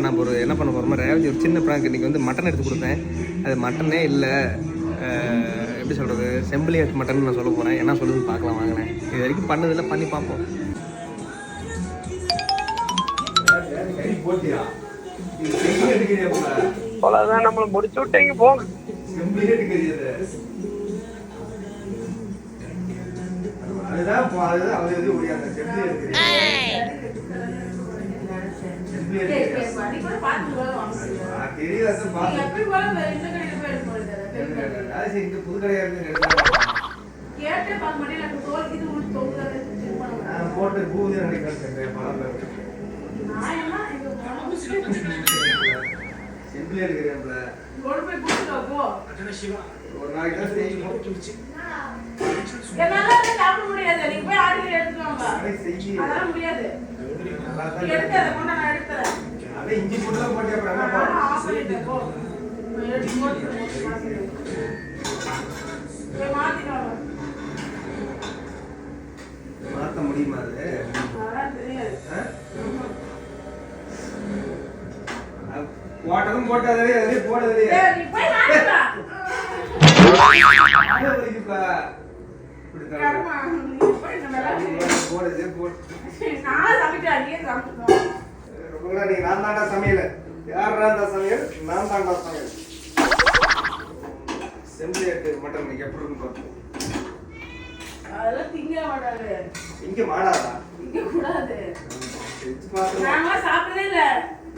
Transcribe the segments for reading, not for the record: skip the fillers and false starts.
நான் ஒரு என்ன பண்ண போகிறோமா, ரேவதி ஒரு சின்ன ப்ராங்க். இன்றைக்கி வந்து மட்டன் எடுத்து கொடுத்தேன், அது மட்டனே இல்லை, எப்படி சொல்கிறது, செம்பிளியட் மட்டன் நான் சொல்ல போகிறேன். என்ன சொல்லுதுன்னு பார்க்கலாம் வாங்கினேன். இது வரைக்கும் பண்ணதில்லை, பண்ணி பார்ப்போம். அவ்வளோதான், நம்மளை முடிச்சு விட்டீங்க போங்க. ஒரு நாளைக்கு இஞ்சி போட்டு மாத்த முடியுமா? அது போட்டதும் போட்டதே போடுறது. நான் தாண்டா சமையல், யாரா சமையல், நான் தாண்டா சமையல். செம்பிளியட் மட்டன் எப்படி இருக்குன்னு பார்ப்போம். இங்க மாடாதா?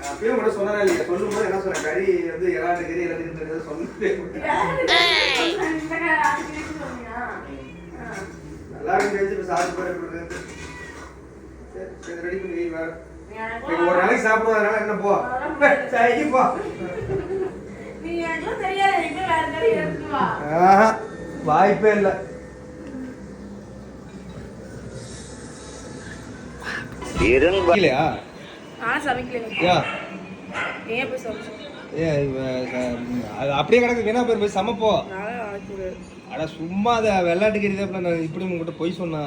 அப்பயே கூட சொன்னா இல்லையா, சொல்லும் போது என்ன சொன்ன, கறி வந்து இறாண்டு கறி எல்லாத்தையும் சொன்னே எல்லாரும் தெரிஞ்சு சாப்பிட்டு போறது. சரி ரெடி பண்ணி வேற ஒரு நாளைக்கு சாப்பிடுவதனால என்ன போ போ. வாய்ப்பே இல்லை. அப்படியே கிடக்கு வேணா போய் சமைப்போ. அட சும்மா அதை வெள்ளாட்டு கறி நான் இப்படி உங்ககிட்ட போய் சொன்னா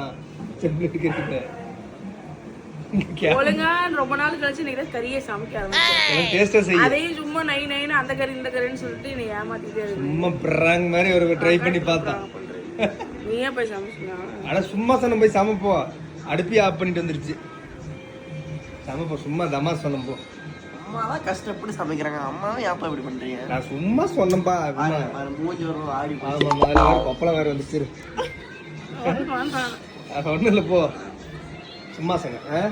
ரொம்ப நாள் கழிச்சு நீங்க கறியை சமைக்க ஆரம்பிச்சேன். அதையும் சும்மா நை நைன்னு அந்த கறி இந்த கறின்னு சொல்லிட்டு நீ ஏமாத்திட்டே சும்மா பிராங்க் மாதிரி ஒரு ட்ரை பண்ணி பார்த்தா. நீயே போய் சமைச்சா? ஆனா சும்மா சொன்ன போய் சமைப்போ, அடுப்பி ஆஃப் பண்ணிட்டு வந்துருச்சு. சமைப்போ சும்மா தமா சொன்னப்போ. அம்மாதான் கஷ்டப்பட்டு சமைக்கிறாங்க, அம்மாவும் ஏப்பா இப்படி பண்றீங்க? நான் சும்மா சொன்னப்பா. மூஞ்சி வரும் ஆடி கொப்பளம் வேற வந்துச்சு. ஒன்றும் இல்லை போ, சும்மா சொன்னேன்.